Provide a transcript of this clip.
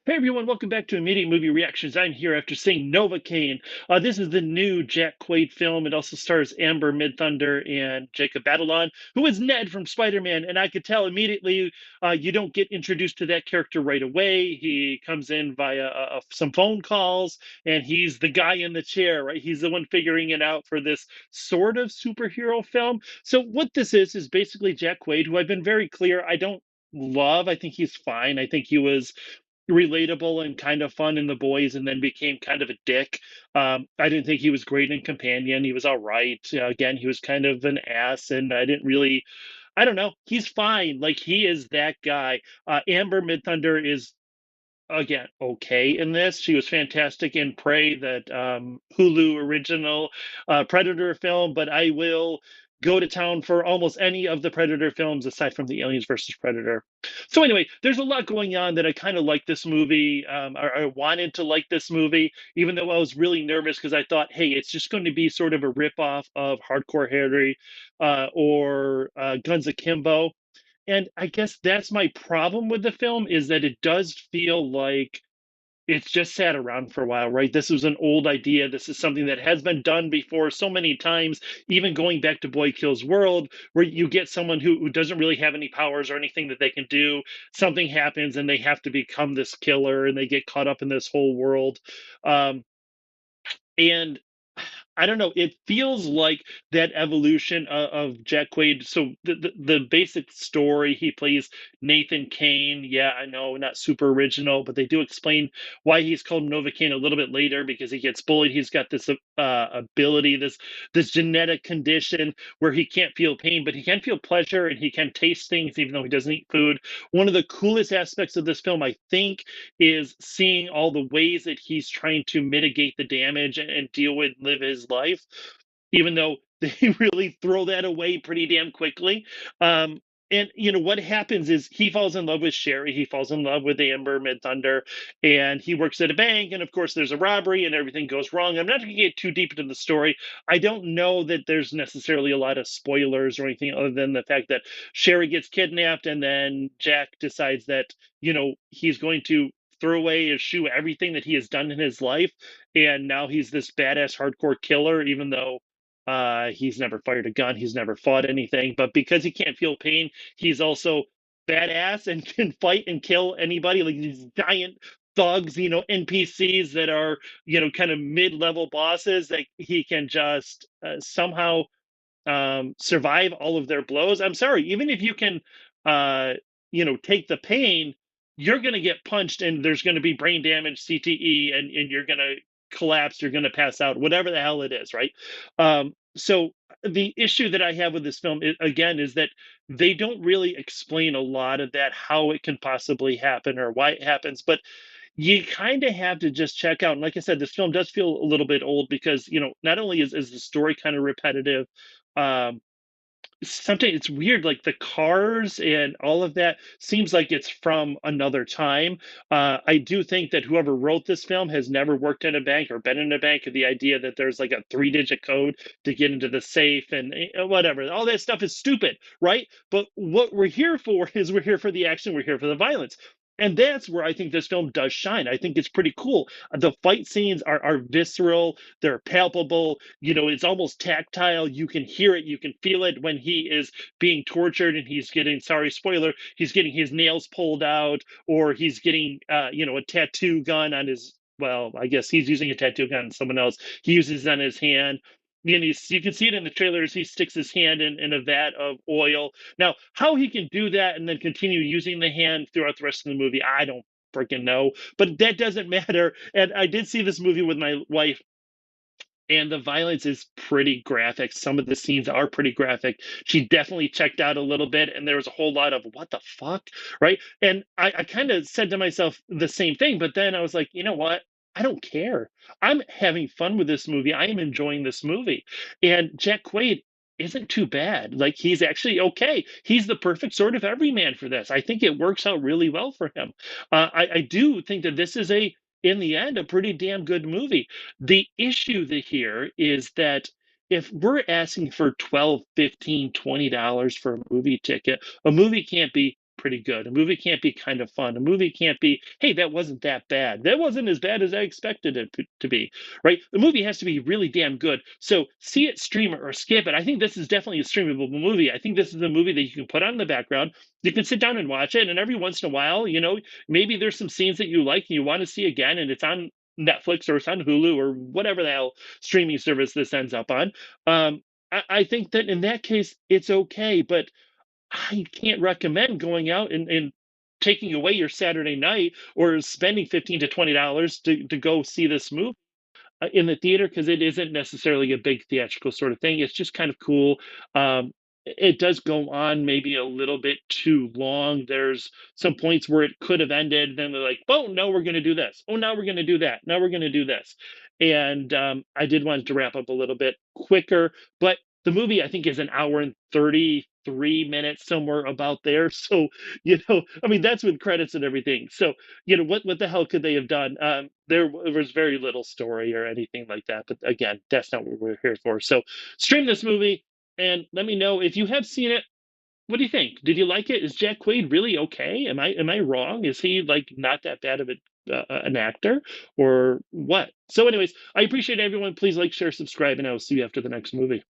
Hey everyone, welcome back to Immediate Movie Reactions. I'm here after seeing Novocaine. This is the new Jack Quaid film. It also stars Amber Midthunder and Jacob Batalon, who is Ned from Spider-Man. And I could tell immediately you don't get introduced to that character right away. He comes in via some phone calls, and he's the guy in the chair, right? He's the one figuring it out for this sort of superhero film. So what this is basically Jack Quaid, who I've been very clear I don't love. I think he's fine. I think he was relatable and kind of fun in The Boys, and then became kind of a dick. I didn't think he was great in Companion. He was all right. Again, he was kind of an ass, and I didn't really. I don't know. He's fine. Like he is that guy. Amber Midthunder is again okay in this. She was fantastic in Prey, that Hulu original Predator film. But I will go to town for almost any of the Predator films aside from the Aliens versus Predator. So anyway, there's a lot going on that I kind of like this movie. I wanted to like this movie, even though I was really nervous because I thought, hey, it's just going to be sort of a ripoff of Hardcore Harry or Guns Akimbo. And I guess that's my problem with the film, is that it does feel like it's just sat around for a while, right? This was an old idea. This is something that has been done before so many times, even going back to Boy Kills World, where you get someone who doesn't really have any powers or anything that they can do. Something happens and they have to become this killer, and they get caught up in this whole world. And I don't know. It feels like that evolution of Jack Quaid. So the basic story, he plays Nathan Kane. Yeah, I know, not super original, but they do explain why he's called Novocaine a little bit later, because he gets bullied. He's got this ability, this genetic condition where he can't feel pain, but he can feel pleasure, and he can taste things even though he doesn't eat food. One of the coolest aspects of this film, I think, is seeing all the ways that he's trying to mitigate the damage and deal with, live his life, even though they really throw that away pretty damn quickly. And what happens is he falls in love with Sherry. He falls in love with Amber Midthunder, and he works at a bank. And of course, there's a robbery, and everything goes wrong. I'm not going to get too deep into the story. I don't know that there's necessarily a lot of spoilers or anything, other than the fact that Sherry gets kidnapped, and then Jack decides that he's going to throw away, eschew everything that he has done in his life, and now he's this badass hardcore killer, even though he's never fired a gun, he's never fought anything. But because he can't feel pain, he's also badass and can fight and kill anybody, like these giant thugs, NPCs that are, kind of mid-level bosses, that he can just somehow survive all of their blows. I'm sorry, even if you can, take the pain, you're going to get punched, and there's going to be brain damage, CTE, and you're going to collapse, you're going to pass out, whatever the hell it is, right? So the issue that I have with this film, again, is that they don't really explain a lot of that, how it can possibly happen or why it happens. But you kind of have to just check out. And like I said, this film does feel a little bit old because, not only is the story kind of repetitive, um, sometimes it's weird, like the cars and all of that seems like it's from another time. I do think that whoever wrote this film has never worked in a bank or been in a bank, or the idea that there's like a 3-digit code to get into the safe and whatever. All that stuff is stupid, right? But what we're here for is we're here for the action, we're here for the violence. And that's where I think this film does shine. I think it's pretty cool. The fight scenes are visceral, they're palpable, it's almost tactile. You can hear it, you can feel it when he is being tortured, and he's getting, sorry, spoiler, he's getting his nails pulled out, or he's getting a tattoo gun on his, well, I guess he's using a tattoo gun on someone else. He uses it on his hand. And you can see it in the trailers. He sticks his hand in a vat of oil. Now, how he can do that and then continue using the hand throughout the rest of the movie, I don't freaking know. But that doesn't matter. And I did see this movie with my wife, and the violence is pretty graphic. Some of the scenes are pretty graphic. She definitely checked out a little bit, and there was a whole lot of what the fuck, right? And I kind of said to myself the same thing, but then I was like, you know what? I don't care. I'm having fun with this movie. I am enjoying this movie. And Jack Quaid isn't too bad. Like, he's actually okay. He's the perfect sort of everyman for this. I think it works out really well for him. I do think that this is in the end, a pretty damn good movie. The issue here is that if we're asking for 12, 15, $20 for a movie ticket, a movie can't be pretty good. A movie can't be kind of fun. A movie can't be, hey, that wasn't that bad. That wasn't as bad as I expected it to be, right? The movie has to be really damn good. So see it, stream it, or skip it. I think this is definitely a streamable movie. I think this is a movie that you can put on in the background. You can sit down and watch it, and every once in a while, maybe there's some scenes that you like and you want to see again, and it's on Netflix or it's on Hulu or whatever the hell streaming service this ends up on. I think that in that case, it's okay, but I can't recommend going out and taking away your Saturday night or spending $15 to $20 to go see this movie in the theater because it isn't necessarily a big theatrical sort of thing. It's just kind of cool. It does go on maybe a little bit too long. There's some points where it could have ended. Then they're like, oh, no, we're going to do this. Oh, now we're going to do that. Now we're going to do this. And I did want to wrap up a little bit quicker, but the movie I think is an hour and 33 minutes, somewhere about there. So, I mean, that's with credits and everything. So, what the hell could they have done? There was very little story or anything like that. But again, that's not what we're here for. So stream this movie and let me know if you have seen it. What do you think? Did you like it? Is Jack Quaid really okay? Am I wrong? Is he like not that bad of an actor or what? So, anyways, I appreciate everyone. Please like, share, subscribe, and I will see you after the next movie.